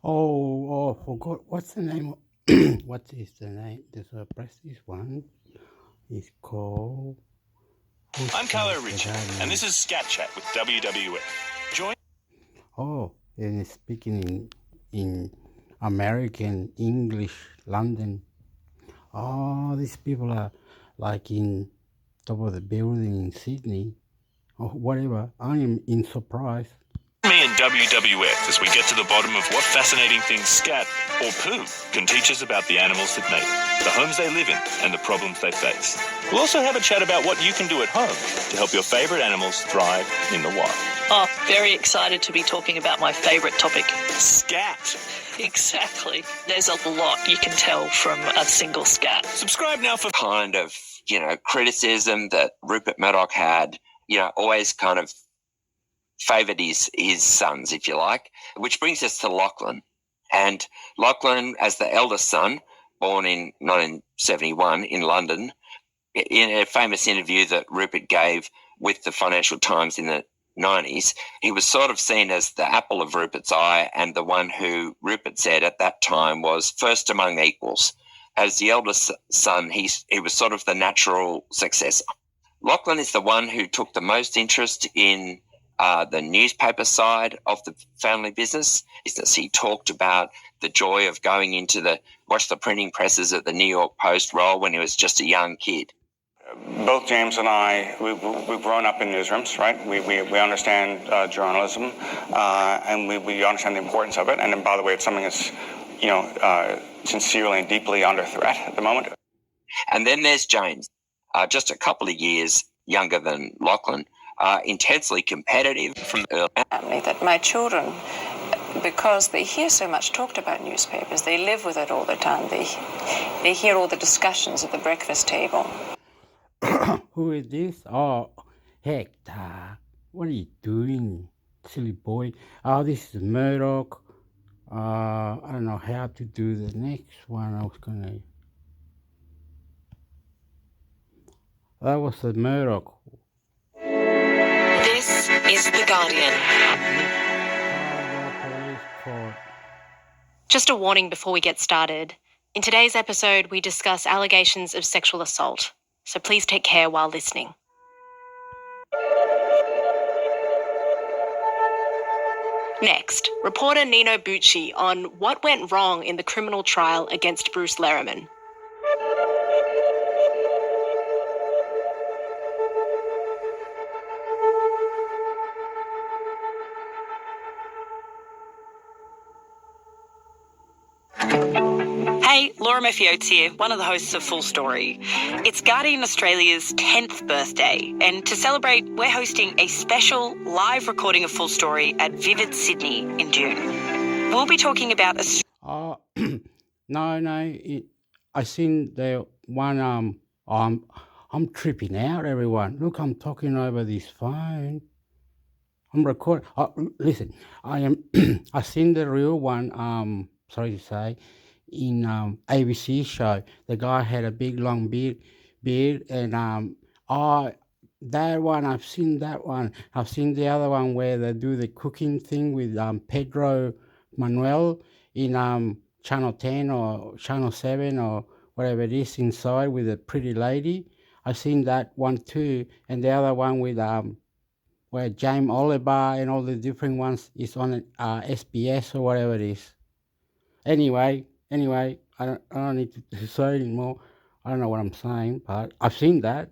Forgot. What's the name? What is the name? There's a press this one. It's called. I'm Carlo Richie, and this is Scat Chat with WWF. Join. And it's speaking in American English, London. These people are like in top of the building in Sydney or whatever. I am in surprise. Me and WWF as we get to the bottom of what fascinating things scat or poo can teach us about the animals that mate, the homes they live in, and the problems they face. We'll also have a chat about what you can do at home to help your favourite animals thrive in the wild. Oh, very excited to be talking about my favourite topic. Scat. Exactly. There's a lot you can tell from a single scat. Subscribe now for kind of, criticism that Rupert Murdoch had, always kind of favoured his sons, if you like, which brings us to Lachlan. And Lachlan, as the eldest son, born in 1971 in London, in a famous interview that Rupert gave with the Financial Times in the 90s, he was sort of seen as the apple of Rupert's eye and the one who Rupert said at that time was first among equals. As the eldest son, he was sort of the natural successor. Lachlan is the one who took the most interest in the newspaper side of the family business. He talked about the joy of going into watch the printing presses at the New York Post roll when he was just a young kid. Both James and I, we've grown up in newsrooms, right? We understand journalism, and we understand the importance of it. And by the way, it's something that's, sincerely and deeply under threat at the moment. And then there's James, just a couple of years younger than Lachlan, intensely competitive from early. That my children, because they hear so much talked about newspapers, they live with it all the time. They hear all the discussions at the breakfast table. Who is this? Hector. What are you doing, silly boy? This is Murdoch. I don't know how to do the next one. That was the Murdoch. This is The Guardian. Just a warning before we get started. In today's episode, we discuss allegations of sexual assault, so please take care while listening. Next, reporter Nino Bucci on what went wrong in the criminal trial against Bruce Lerman. Hey, Laura Murphy-Oates here, one of the hosts of Full Story. It's Guardian Australia's 10th birthday, and to celebrate, we're hosting a special live recording of Full Story at Vivid Sydney in June. We'll be talking about No, I seen the one, I'm tripping out, everyone. Look, I'm talking over this phone. I'm recording. Listen, I seen the real one, sorry to say, in ABC show. The guy had a big long beard, and that one, I've seen that one. I've seen the other one where they do the cooking thing with Pedro Manuel in Channel 10 or Channel 7 or whatever it is inside with a pretty lady. I've seen that one too, and the other one with where James Oliver and all the different ones is on SBS or whatever it is. Anyway, I don't need to say anymore. I don't know what I'm saying, but I've seen that.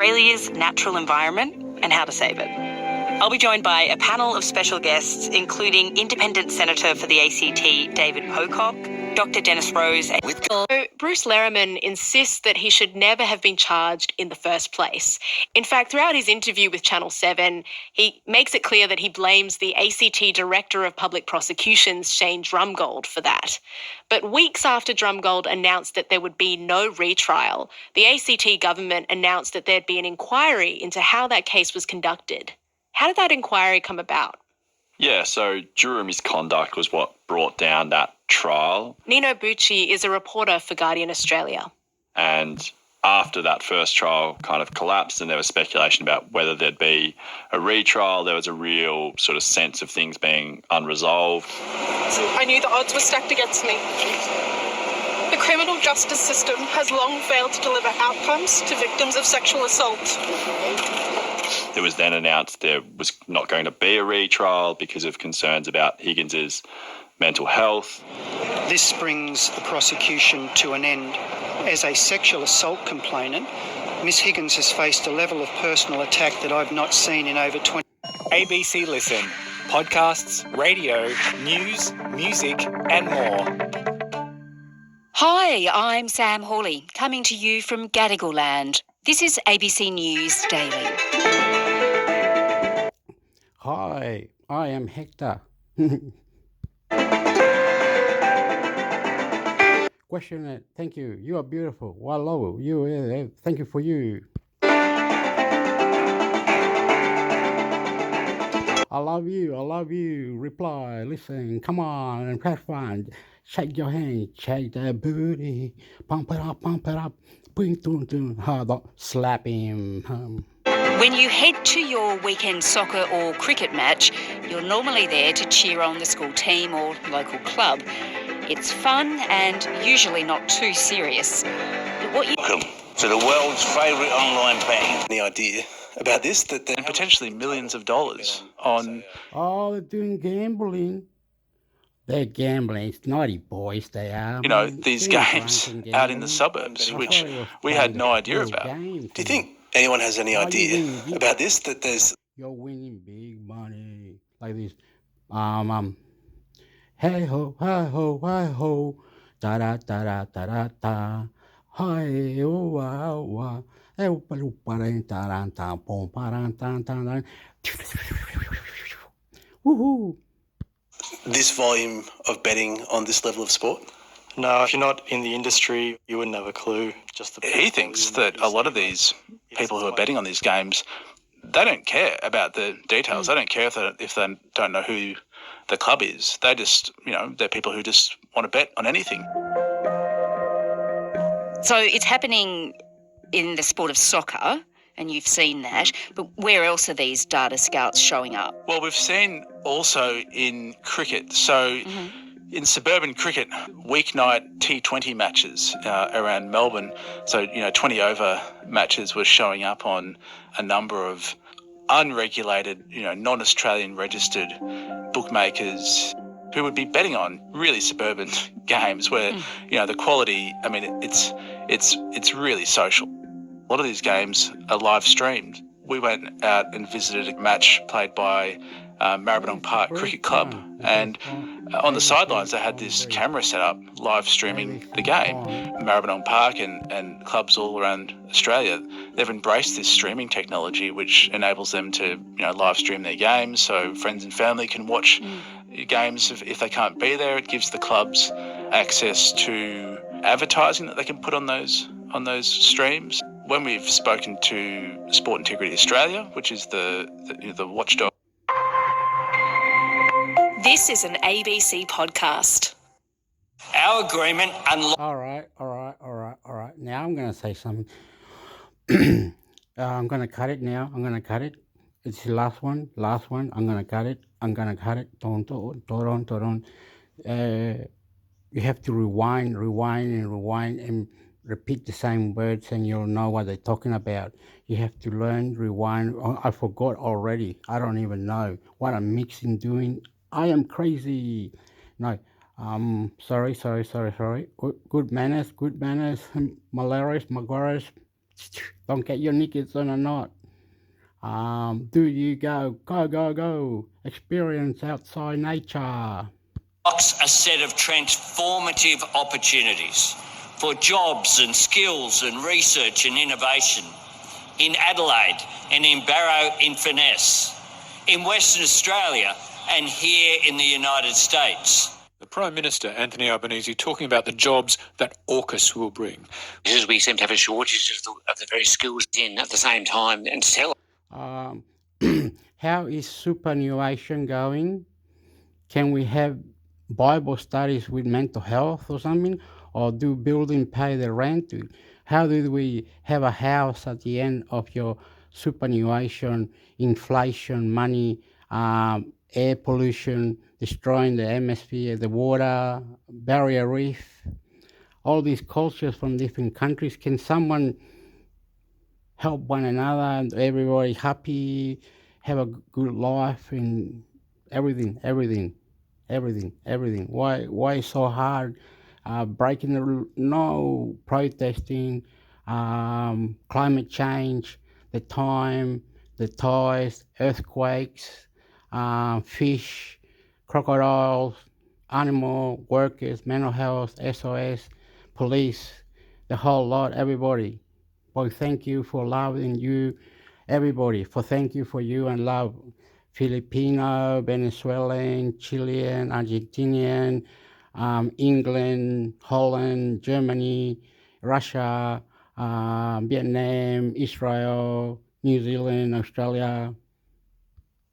Australia's natural environment and how to save it. I'll be joined by a panel of special guests, including Independent Senator for the ACT, David Pocock, Dr. Dennis Rose. Bruce Lerman insists that he should never have been charged in the first place. In fact, throughout his interview with Channel 7, he makes it clear that he blames the ACT Director of Public Prosecutions, Shane Drumgold, for that. But weeks after Drumgold announced that there would be no retrial, the ACT government announced that there'd be an inquiry into how that case was conducted. How did that inquiry come about? Yeah, so juror misconduct was what brought down that trial. Nino Bucci is a reporter for Guardian Australia. And After that first trial kind of collapsed and there was speculation about whether there'd be a retrial, there was a real sort of sense of things being unresolved. I knew the odds were stacked against me. The criminal justice system has long failed to deliver outcomes to victims of sexual assault. It was then announced there was not going to be a retrial because of concerns about Higgins's mental health. This brings the prosecution to an end. As a sexual assault complainant, Miss Higgins has faced a level of personal attack that I've not seen in over 20... ABC Listen. Podcasts, radio, news, music and more. Hi, I'm Sam Hawley, coming to you from Gadigal Land. This is ABC News Daily. Hi, I am Hector. Question it. Thank you. You are beautiful. Hello. You. Thank you for you. I love you. I love you. Reply. Listen. Come on and have fun. Shake your hand. Shake that booty. Pump it up. Pump it up. Bring don't slap him. When you head to your weekend soccer or cricket match, you're normally there to cheer on the school team or local club. It's fun and usually not too serious. Welcome to the world's favourite online bank. Any idea about this? And potentially millions of dollars on... Oh, they're doing gambling. They're gambling. It's naughty boys, they are. You know, these games out in the suburbs, which we had no idea about. Do you think anyone has any idea about this? That there's... You're winning big money. Like this. Hey ho, hi ho, hi ho, da da da da da da da, hi oh wow wow, hey paru paran taran tan pom paran tan tan, woohoo! This volume of betting on this level of sport? No, if you're not in the industry, you wouldn't have a clue. He thinks that a lot of these people who are betting on these games, they don't care about the details. They don't care if they don't know who the club is. They just, they're people who just want to bet on anything. So it's happening in the sport of soccer, and you've seen that, but where else are these data scouts showing up? Well, we've seen also in cricket. So in suburban cricket, weeknight T20 matches around Melbourne, so, 20 over matches were showing up on a number of unregulated, non-Australian registered bookmakers who would be betting on really suburban games where, the quality, it's really social. A lot of these games are live streamed. We went out and visited a match played by Maribyrnong Park Cricket Club, and on the sidelines they had this camera set up live streaming the game. Maribyrnong Park and clubs all around Australia, they've embraced this streaming technology which enables them to live stream their games so friends and family can watch games if they can't be there. It gives the clubs access to advertising that they can put on those streams. When we've spoken to Sport Integrity Australia, which is the watchdog. This is an ABC podcast. Our agreement All right. Now I'm going to say something. I'm going to cut it now. It's the last one. I'm going to cut it. Don't. You have to rewind and repeat the same words and you'll know what they're talking about. You have to learn, rewind. Oh, I forgot already. I don't even know what I'm mixing, doing. I am crazy. No, sorry. Good manners. Malaris. Don't get your knickers on a knot. Do you go. Experience outside nature. unlocks a set of transformative opportunities for jobs and skills and research and innovation in Adelaide and in Barrow-in-Furness, in Western Australia and here in the United States. The Prime Minister, Anthony Albanese, talking about the jobs that AUKUS will bring. We seem to have a shortage of the very skills in at the same time and sell. How is superannuation going? Can we have Bible studies with mental health or something? Or do building pay the rent? How do we have a house at the end of your superannuation, inflation, money, air pollution, destroying the atmosphere, the water, barrier reef, all these cultures from different countries? Can someone help one another and everybody happy, have a good life and everything? Why so hard? Breaking the rule? No, protesting, climate change, the time, the toys, earthquakes, fish, crocodiles, animal workers, mental health, SOS, police, the whole lot, everybody. Boy, thank you for loving you, everybody. For thank you for you and love Filipino, Venezuelan, Chilean, Argentinian, England, Holland, Germany, Russia, Vietnam, Israel, New Zealand, Australia.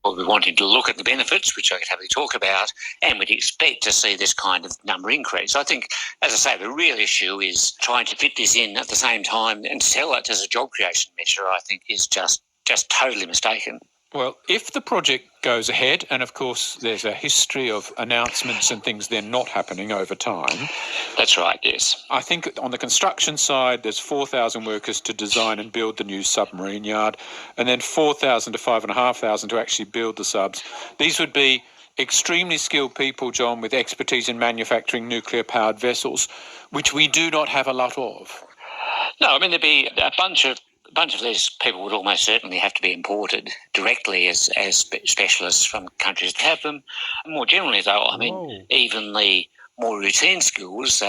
Well, we're wanting to look at the benefits, which I could happily talk about, and we'd expect to see this kind of number increase. I think, as I say, the real issue is trying to fit this in at the same time and sell it as a job creation measure, I think, is just totally mistaken. Well, if the project goes ahead, and of course there's a history of announcements and things then not happening over time. That's right, yes. I think on the construction side, there's 4,000 workers to design and build the new submarine yard, and then 4,000 to 5,500 to actually build the subs. These would be extremely skilled people, John, with expertise in manufacturing nuclear-powered vessels, which we do not have a lot of. No, I mean, there'd be a bunch of these people would almost certainly have to be imported directly as specialists from countries that have them. More generally, though, I mean, even the more routine skills.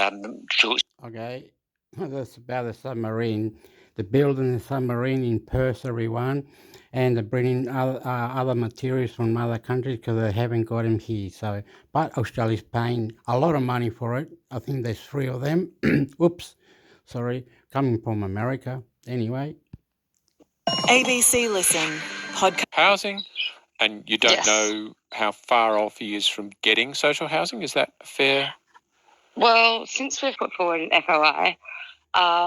Okay, that's about the submarine. The building the submarine in Perth, everyone, and they're bringing other materials from other countries because they haven't got them here. So, but Australia's paying a lot of money for it. I think there's 3 of them. Oops, sorry, coming from America. Anyway. ABC Listen podcast. Housing, and you don't know how far off he is from getting social housing. Is that fair? Well, since we've put forward an FOI,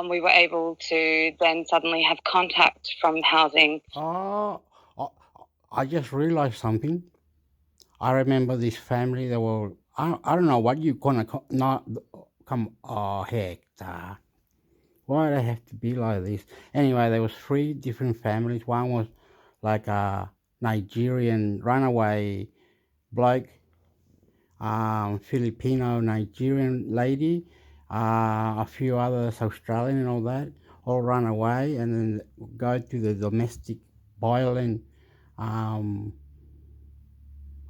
we were able to then suddenly have contact from housing. I just realized something. I remember this family. They were, I don't know what you're gonna not come. Oh heck, why do they have to be like this? Anyway, there was 3 different families. One was like a Nigerian runaway bloke, Filipino Nigerian lady, a few others Australian and all that, all run away and then go to the domestic violence, other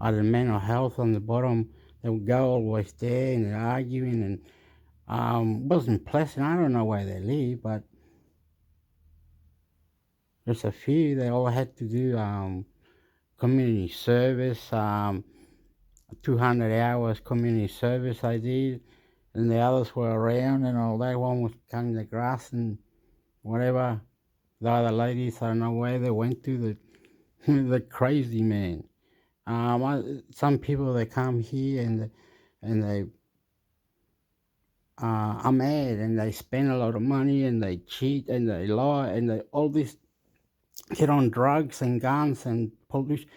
mental health on the bottom. They would go always there and they're arguing and wasn't pleasant. I don't know where they live, but there's a few. They all had to do community service, 200 hours community service I did, and the others were around and all that. One was cutting the grass and whatever. The other ladies, I don't know where they went to. The crazy man. Some people, they come here and they are mad and they spend a lot of money and they cheat and they lie and they all this get on drugs and guns and pollution.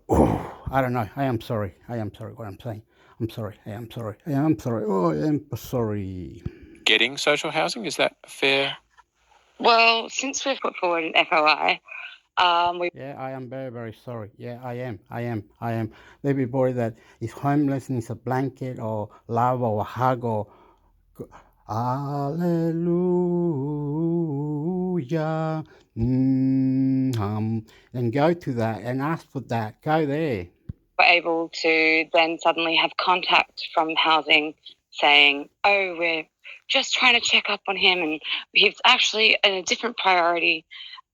Oh, I don't know. I am sorry what I'm saying. I'm sorry. Oh, I am sorry. Getting social housing, is that fair? Well, since we've put forward an FOI, Yeah, I am very, very sorry. Yeah, I am. Everybody that is homeless needs a blanket or love or a hug or hallelujah. And go to that and ask for that. Go there. We're able to then suddenly have contact from housing saying, oh, we're just trying to check up on him and he's actually in a different priority.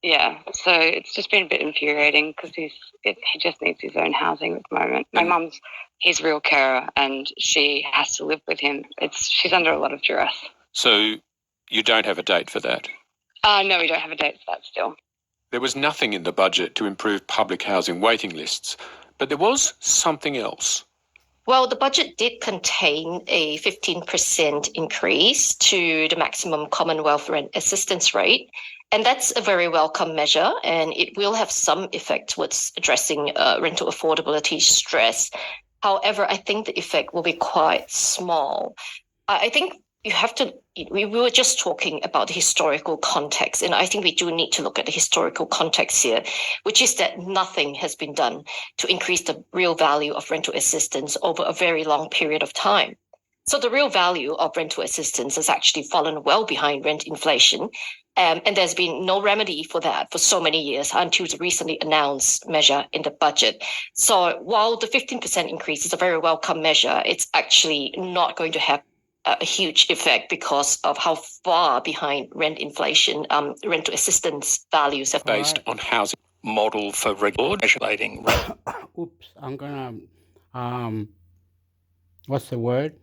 Yeah, so it's just been a bit infuriating because he just needs his own housing at the moment. My mum's his real carer and she has to live with him. She's under a lot of duress. So you don't have a date for that? No, we don't have a date for that still. There was nothing in the budget to improve public housing waiting lists, but there was something else. Well, the budget did contain a 15% increase to the maximum Commonwealth rent assistance rate, and that's a very welcome measure, and it will have some effect towards addressing rental affordability stress. However, I think the effect will be quite small. I think you have to, we were just talking about the historical context, and I think we do need to look at the historical context here, which is that nothing has been done to increase the real value of rental assistance over a very long period of time. So the real value of rental assistance has actually fallen well behind rent inflation, and there's been no remedy for that for so many years until the recently announced measure in the budget. So while the 15% increase is a very welcome measure, it's actually not going to have a huge effect because of how far behind rent inflation rental assistance values have based on housing model for regulating rent. Oops, I'm gonna what's the word?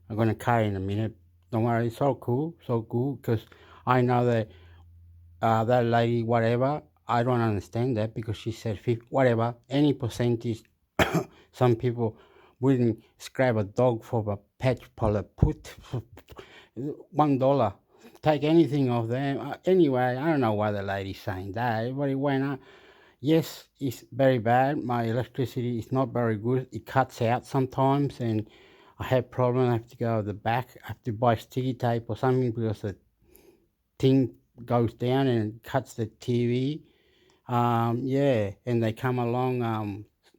I'm gonna cut in a minute. Don't worry, it's so cool, because I know that that lady, whatever, I don't understand that because she said whatever, any percentage. Some people wouldn't scrap a dog for a pet put $1. Take anything of them. Anyway, I don't know why the lady's saying that. Everybody went up. Yes, it's very bad. My electricity is not very good. It cuts out sometimes, and I have problems. I have to go to the back. I have to buy sticky tape or something because the thing goes down and cuts the TV. Yeah, and they come along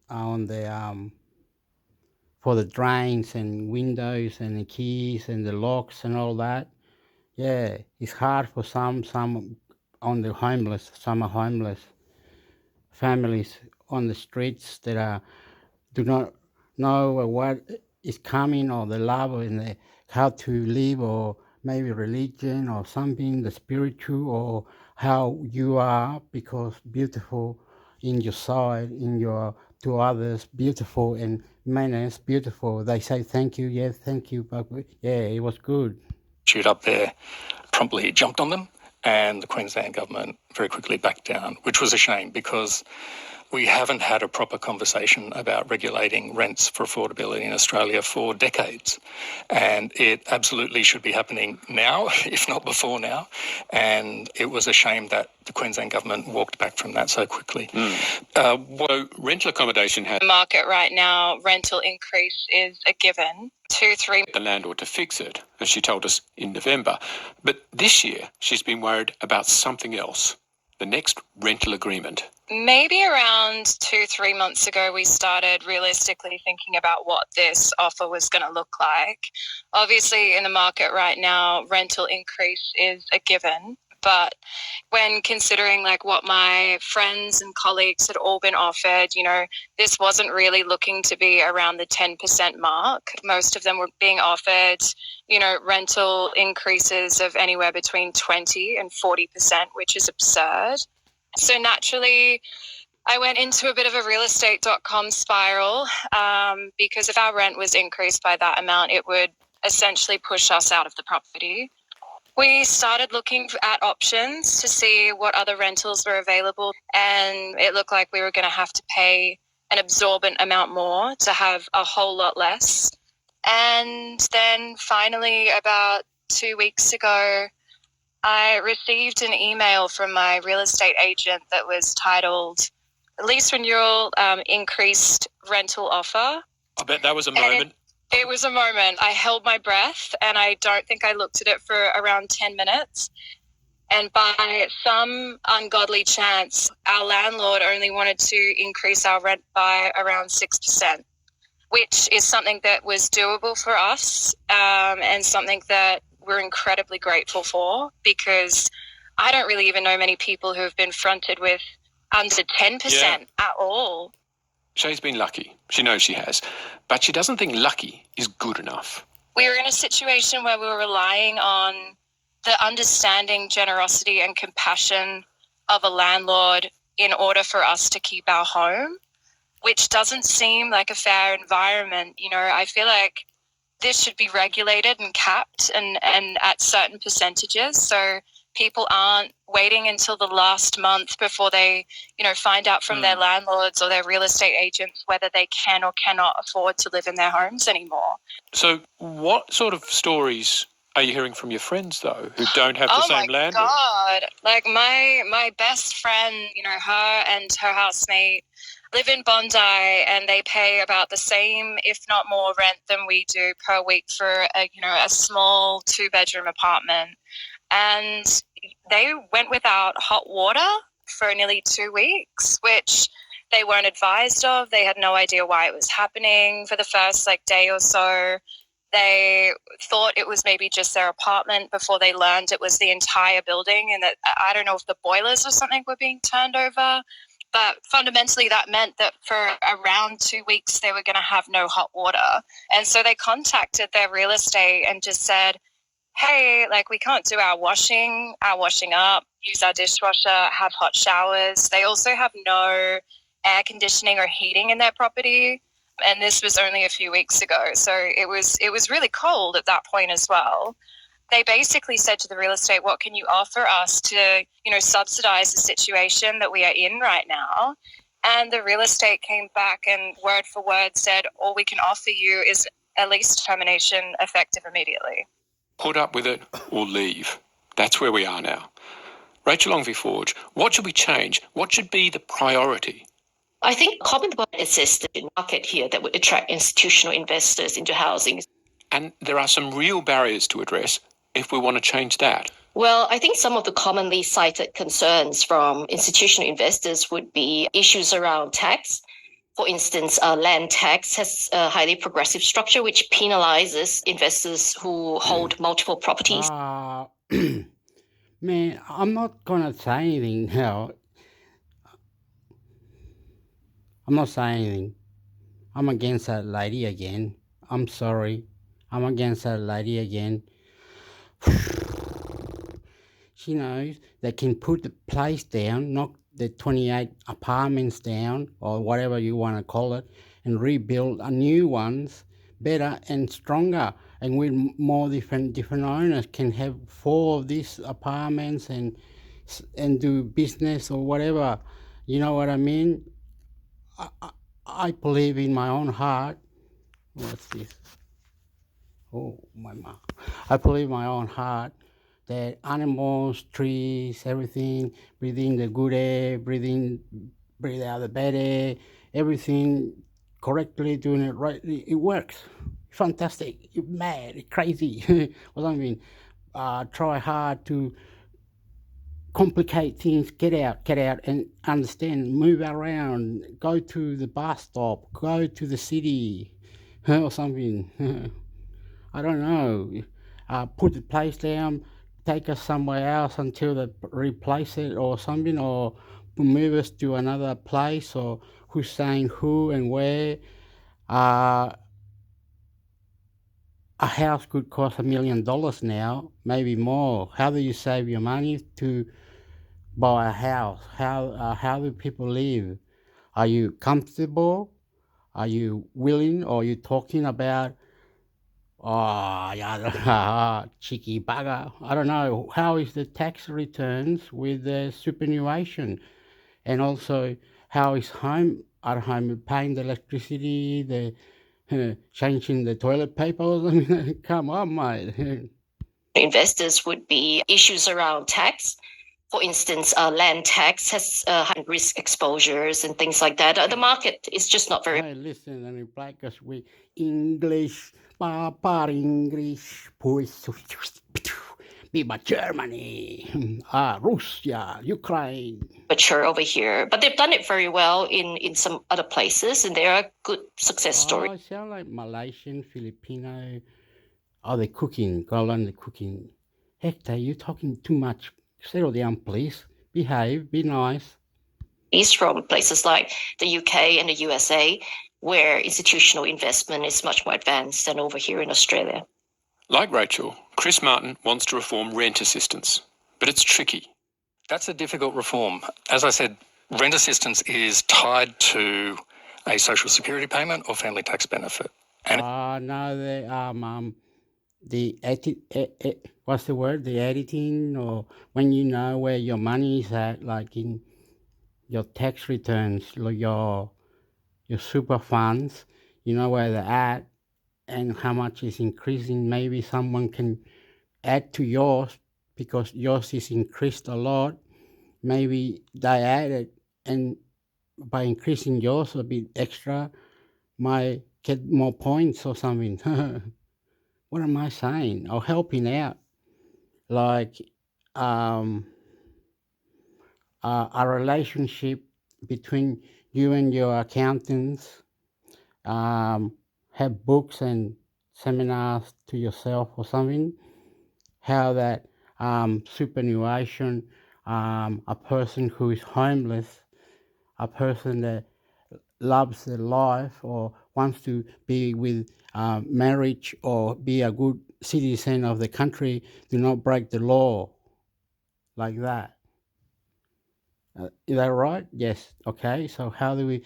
on the for the drains and windows and the keys and the locks and all that. Yeah, it's hard for some on the homeless. Some are homeless families on the streets that do not know what is coming or the love and how to live, or maybe religion or something, the spiritual, or how you are, because beautiful in your side, in your to others, beautiful, and manners, beautiful. They say thank you, yes, thank you, but yeah, it was good. Shoot up there, promptly jumped on them, and the Queensland government very quickly backed down, which was a shame because we haven't had a proper conversation about regulating rents for affordability in Australia for decades. And it absolutely should be happening now, if not before now. And it was a shame that the Queensland government walked back from that so quickly. Rental accommodation has... The market right now, rental increase is a given. 2-3... The landlord to fix it, as she told us in November. But this year, she's been worried about something else. The next rental agreement. Maybe around 2-3 months ago, we started realistically thinking about what this offer was going to look like. Obviously, in the market right now, rental increase is a given. But when considering like what my friends and colleagues had all been offered, you know, this wasn't really looking to be around the 10% mark. Most of them were being offered, you know, rental increases of anywhere between 20 and 40%, which is absurd. So naturally, I went into a bit of a realestate.com spiral because if our rent was increased by that amount, it would essentially push us out of the property. We started looking at options to see what other rentals were available, and it looked like we were going to have to pay an absorbent amount more to have a whole lot less. And then finally, about 2 weeks ago, I received an email from my real estate agent that was titled Lease Renewal Increased Rental Offer. I bet that was a moment. It was a moment. I held my breath and I don't think I looked at it for around 10 minutes. And by some ungodly chance, our landlord only wanted to increase our rent by around 6%, which is something that was doable for us and something that we're incredibly grateful for, because I don't really even know many people who have been fronted with under 10% at all. Shay's been lucky. She knows she has. But she doesn't think lucky is good enough. We were in a situation where we were relying on the understanding, generosity and compassion of a landlord in order for us to keep our home, which doesn't seem like a fair environment. You know, I feel like this should be regulated and capped and at certain percentages so people aren't waiting until the last month before they, find out from their landlords or their real estate agents whether they can or cannot afford to live in their homes anymore. So what sort of stories are you hearing from your friends, though, who don't have the same land? Oh, my God. Like, my best friend, her and her housemate live in Bondi, and they pay about the same, if not more, rent than we do per week for a small 2-bedroom apartment. And they went without hot water for nearly 2 weeks, which they weren't advised of. They had no idea why it was happening for the first day or so. They thought it was maybe just their apartment before they learned it was the entire building, and that I don't know if the boilers or something were being turned over. But fundamentally, that meant that for around 2 weeks, they were going to have no hot water. And so they contacted their real estate and just said, hey, we can't do our washing up, use our dishwasher, have hot showers. They also have no air conditioning or heating in their property. And this was only a few weeks ago. So it was really cold at that point as well. They basically said to the real estate, what can you offer us to, subsidize the situation that we are in right now? And the real estate came back and word for word said, all we can offer you is a lease termination effective immediately. Put up with it or leave. That's where we are now. Rachel Longvie-Forge, what should we change? What should be the priority? I think Commonwealth exists in the market here that would attract institutional investors into housing. And there are some real barriers to address if we want to change that. Well, I think some of the commonly cited concerns from institutional investors would be issues around tax. For instance, land tax has a highly progressive structure which penalizes investors who hold multiple properties. Man, I'm not going to say anything now. I'm not saying anything. I'm against that lady again. I'm sorry. I'm against that lady again. She knows they can put the place down, knock the 28 apartments down, or whatever you want to call it, and rebuild a new ones, better and stronger, and with more different owners can have 4 of these apartments and do business or whatever. You know what I mean? I believe in my own heart. What's this? Oh, my mom. I believe in my own heart that animals, trees, everything, breathing the good air, breathe out the bad air, everything correctly, doing it right, it works. Fantastic. You're mad, you're crazy. What I mean, try hard to complicate things, get out and understand, move around, go to the bus stop, go to the city or something. I don't know. Put the place down, take us somewhere else until they replace it or something, or move us to another place, or who's saying who and where. A house could cost $1 million now, maybe more. How do you save your money to buy a house? How do people live? Are you comfortable? Are you willing? Or are you talking about, oh, yeah, cheeky bugger? I don't know. How is the tax returns with the superannuation? And also, how is home at home paying the electricity, the changing the toilet paper? I mean, come on, mate. Investors would be issues around tax. For instance, land tax has high risk exposures and things like that. The market is just not very... Hey, listen, and in black as we English, Papa English, pues, Viva Germany, Russia, Ukraine. mature over here, but they've done it very well in some other places, and there are good success stories. I sound like Malaysian, Filipino. Oh, they're cooking. Go learn the cooking. Hector, you're talking too much. Settle down, please. Behave. Be nice. Is from places like the UK and the USA, where institutional investment is much more advanced than over here in Australia. Like Rachel, Chris Martin wants to reform rent assistance, but it's tricky. That's a difficult reform. As I said, rent assistance is tied to a social security payment or family tax benefit. And no, what's the word? The editing, or when you know where your money is at, like in your tax returns, your super funds, you know where they're at and how much is increasing. Maybe someone can add to yours because yours is increased a lot. Maybe they added, and by increasing yours a bit extra, might get more points or something. What am I saying? Or helping out, like a relationship between you and your accountants. Have books and seminars to yourself or something. How that superannuation, a person who is homeless, a person that loves their life or wants to be with marriage or be a good citizen of the country, do not break the law like that. Is that right? Yes. Okay. So how do we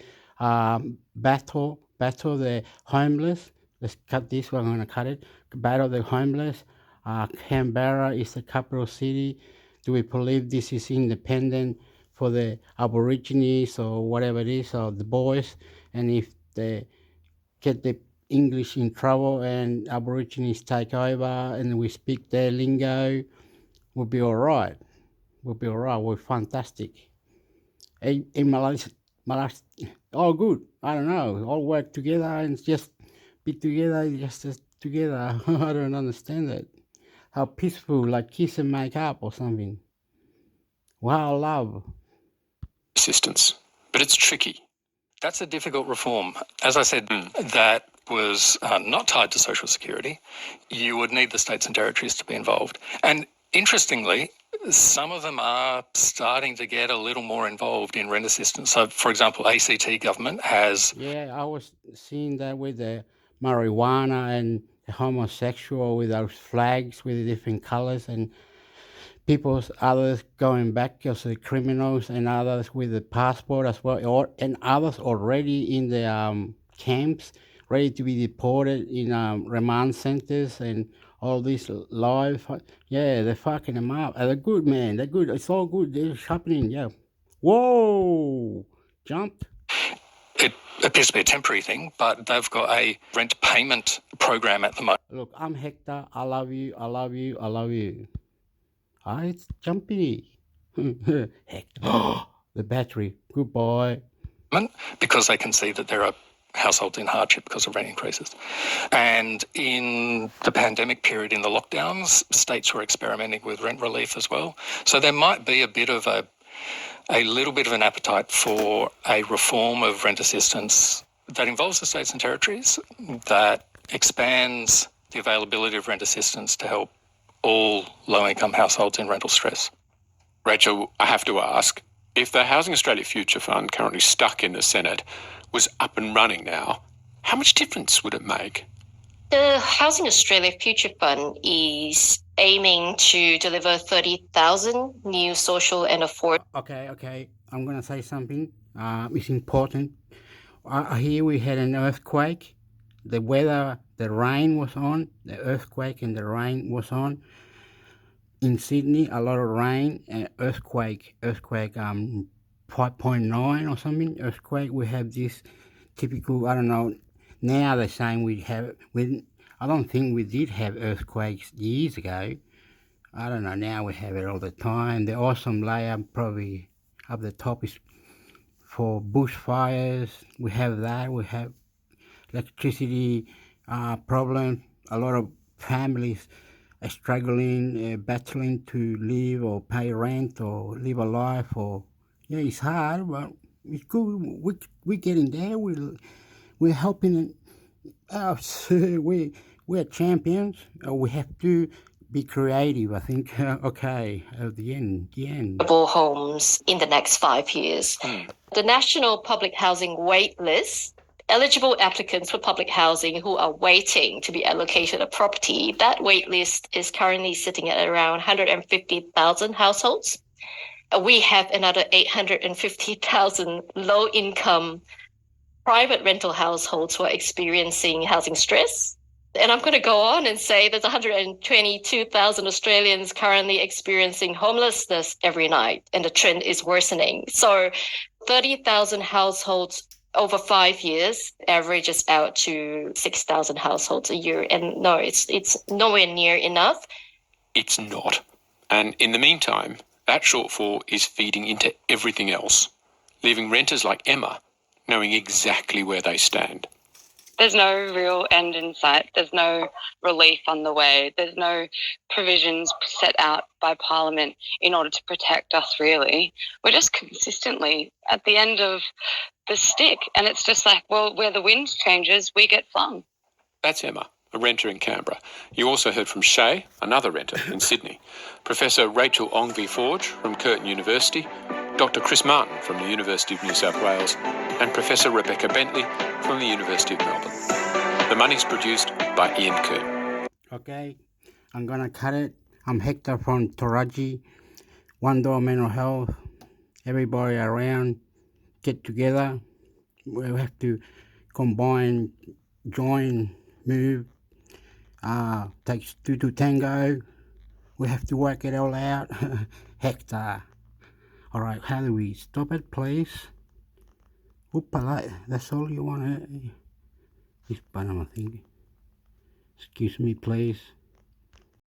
battle the homeless? Let's cut this. We're going to cut it. Battle the homeless. Canberra is the capital city. Do we believe this is independent for the Aborigines or whatever it is, or the boys? And if they get the English in trouble and Aborigines take over and we speak their lingo, we'll be all right. We'll be all right. We're fantastic. In Malaysia, all good. I don't know. All work together and just be together, just together. I don't understand that. How peaceful, like kiss and make up or something. Wow, love. Assistance, but it's tricky. That's a difficult reform. As I said, that was not tied to Social Security. You would need the states and territories to be involved. And interestingly, some of them are starting to get a little more involved in rent assistance. So, for example, ACT government has... Yeah, I was seeing that with the marijuana and the homosexual with those flags with the different colors and others going back as the criminals and others with the passport as well, and others already in the camps, ready to be deported in remand centers and all these live. Yeah, they're fucking them up. They're good, man. They're good. It's all good. They're happening. Yeah. Whoa! Jumped. It appears to be a temporary thing, but they've got a rent payment program at the moment. Look, I'm Hector. I love you. I love you. I love you. It's jumpy. Hector. The battery. Goodbye. Because they can see that there are households in hardship because of rent increases. And in the pandemic period, in the lockdowns, states were experimenting with rent relief as well. So there might be a little bit of an appetite for a reform of rent assistance that involves the states and territories, that expands the availability of rent assistance to help all low-income households in rental stress. Rachel, I have to ask, if the Housing Australia Future Fund, currently stuck in the Senate, was up and running now, how much difference would it make? The Housing Australia Future Fund is aiming to deliver 30,000 new social and affordable... Okay. I'm going to say something. It's important. Here we had an earthquake. The weather, the rain was on. The earthquake and the rain was on. In Sydney, a lot of rain and earthquake 5.9 or something. Earthquake. We have this typical, I don't know, now they're saying I don't think we did have earthquakes years ago. I don't know, now we have it all the time. The awesome layer probably up the top is for bushfires. We have that. We have electricity problems. A lot of families are struggling, battling to live or pay rent or live a life. It's hard, but it's good. We're getting there. We're helping. We're champions. We have to be creative, I think. Okay, at the end. homes in the next 5 years. The National Public Housing Wait List, eligible applicants for public housing who are waiting to be allocated a property, that wait list is currently sitting at around 150,000 households. We have another 850,000 low-income private rental households who are experiencing housing stress. And I'm going to go on and say there's 122,000 Australians currently experiencing homelessness every night, and the trend is worsening. So 30,000 households over 5 years averages out to 6,000 households a year. And no, it's nowhere near enough. It's not. And in the meantime, that shortfall is feeding into everything else, leaving renters like Emma knowing exactly where they stand. There's no real end in sight. There's no relief on the way. There's no provisions set out by Parliament in order to protect us, really. We're just consistently at the end of the stick, and it's just like, well, where the wind changes, we get flung. That's Emma, a renter in Canberra. You also heard from Shay, another renter in Sydney, Professor Rachel Ongvi-Forge from Curtin University, Dr Chris Martin from the University of New South Wales, and Professor Rebecca Bentley from the University of Melbourne. The Money's produced by Ian Curtin. Okay, I'm going to cut it. I'm Hector from Toraji, One Door Mental Health. Everybody around, get together. We have to combine, join, move. Takes two to tango. We have to work it all out. Hector. All right, how do we stop it, please? Oopala, that's all you want to... This button, I think. Excuse me, please.